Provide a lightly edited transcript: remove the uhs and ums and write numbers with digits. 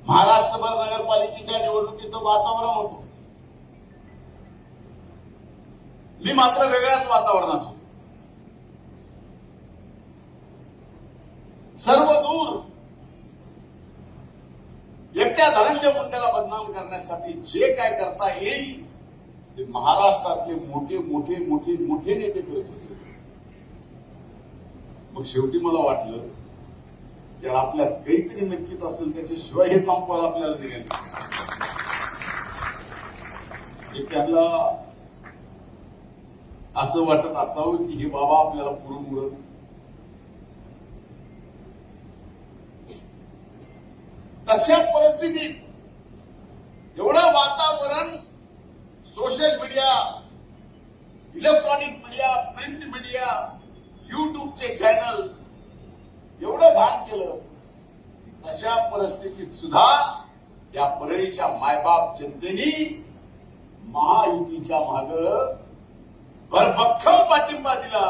महाराष्ट्रभर नगरपालिकेच्या निवडणुकीचं वातावरण होतं. मी मात्र वेगळ्याच वातावरणात होतो. सर्व दूर एकट्या धनंजय मुंडेला बदनाम करण्यासाठी जे काय करता येईल ते महाराष्ट्रातले मोठे मोठे मोठे मोठे नेते करत होते. मग शेवटी मला वाटलं की आपल्यात काहीतरी नक्कीच असेल, त्याच्याशिवाय हे संपवायला आपल्याला निघाले. त्यांना असं वाटत असावं की हे बाबा आपल्याला पुरून उडत. तशा परिस्थितीत एवढं वातावरण social media, electronic media, print media, युट्यूबचे चॅनल एवढं भान केलं. तशा परिस्थितीत सुद्धा या परळीच्या मायबाप जनतेने महायुतीच्या मागे भरभक्कम पाठिंबा दिला.